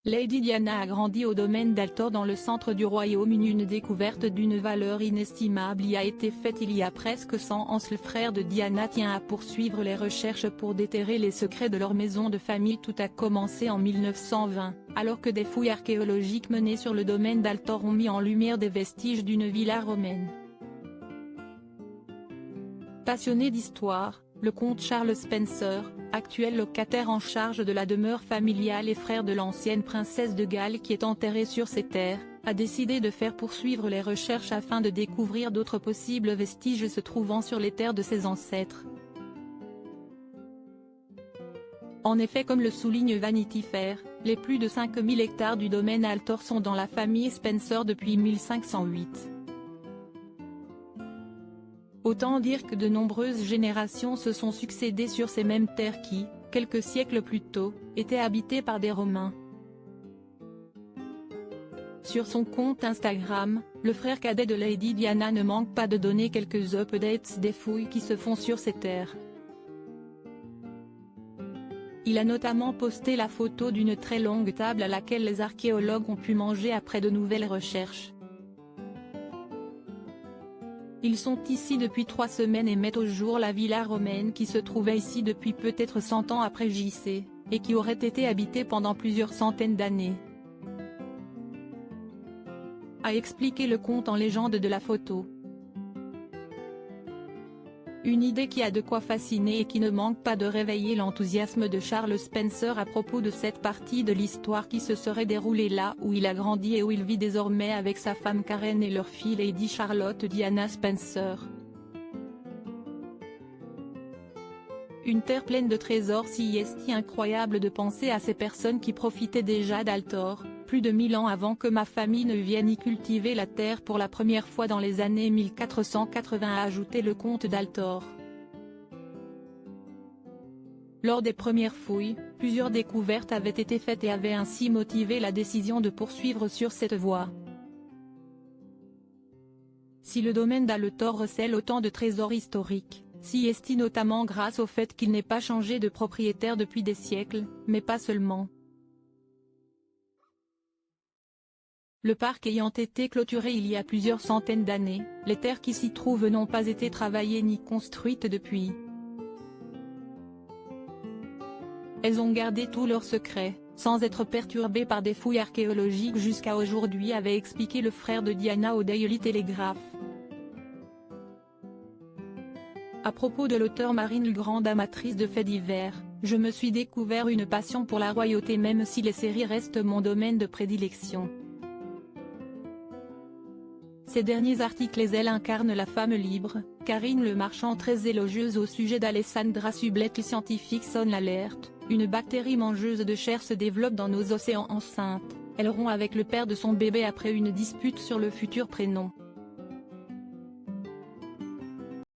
Lady Diana a grandi au domaine d'Altor dans le centre du Royaume-Uni. Une découverte d'une valeur inestimable y a été faite il y a presque 100 ans. Le frère de Diana tient à poursuivre les recherches pour déterrer les secrets de leur maison de famille. Tout a commencé en 1920, alors que des fouilles archéologiques menées sur le domaine d'Altor ont mis en lumière des vestiges d'une villa romaine. Passionné d'histoire, le comte Charles Spencer, actuel locataire en charge de la demeure familiale et frère de l'ancienne princesse de Galles qui est enterrée sur ces terres, a décidé de faire poursuivre les recherches afin de découvrir d'autres possibles vestiges se trouvant sur les terres de ses ancêtres. En effet, comme le souligne Vanity Fair, les plus de 5000 hectares du domaine Altor sont dans la famille Spencer depuis 1508. Autant dire que de nombreuses générations se sont succédées sur ces mêmes terres qui, quelques siècles plus tôt, étaient habitées par des Romains. Sur son compte Instagram, le frère cadet de Lady Diana ne manque pas de donner quelques updates des fouilles qui se font sur ces terres. Il a notamment posté la photo d'une très longue table à laquelle les archéologues ont pu manger après de nouvelles recherches. Ils sont ici depuis 3 semaines et mettent au jour la villa romaine qui se trouvait ici depuis peut-être 100 ans après JC, et qui aurait été habitée pendant plusieurs centaines d'années. A expliqué le conte en légende de la photo. Une idée qui a de quoi fasciner et qui ne manque pas de réveiller l'enthousiasme de Charles Spencer à propos de cette partie de l'histoire qui se serait déroulée là où il a grandi et où il vit désormais avec sa femme Karen et leur fille Lady Charlotte Diana Spencer. Une terre pleine de trésors. Si est incroyable de penser à ces personnes qui profitaient déjà d'Altor, plus de 1000 ans avant que ma famille ne vienne y cultiver la terre pour la première fois dans les années 1480, a ajouté le comte d'Altor. Lors des premières fouilles, plusieurs découvertes avaient été faites et avaient ainsi motivé la décision de poursuivre sur cette voie. Si le domaine d'Altor recèle autant de trésors historiques, si est notamment grâce au fait qu'il n'ait pas changé de propriétaire depuis des siècles, mais pas seulement. Le parc ayant été clôturé il y a plusieurs centaines d'années, les terres qui s'y trouvent n'ont pas été travaillées ni construites depuis. Elles ont gardé tous leurs secrets, sans être perturbées par des fouilles archéologiques jusqu'à aujourd'hui, avait expliqué le frère de Diana au Daily Telegraph. À propos de l'auteur Marine, grande amatrice de faits divers, je me suis découvert une passion pour la royauté même si les séries restent mon domaine de prédilection. Ces derniers articles, elles incarnent la femme libre. Karine Le Marchand, très élogieuse au sujet d'Alessandra Sublet. Le scientifique sonne l'alerte, une bactérie mangeuse de chair se développe dans nos océans. Enceinte, elle rompt avec le père de son bébé après une dispute sur le futur prénom.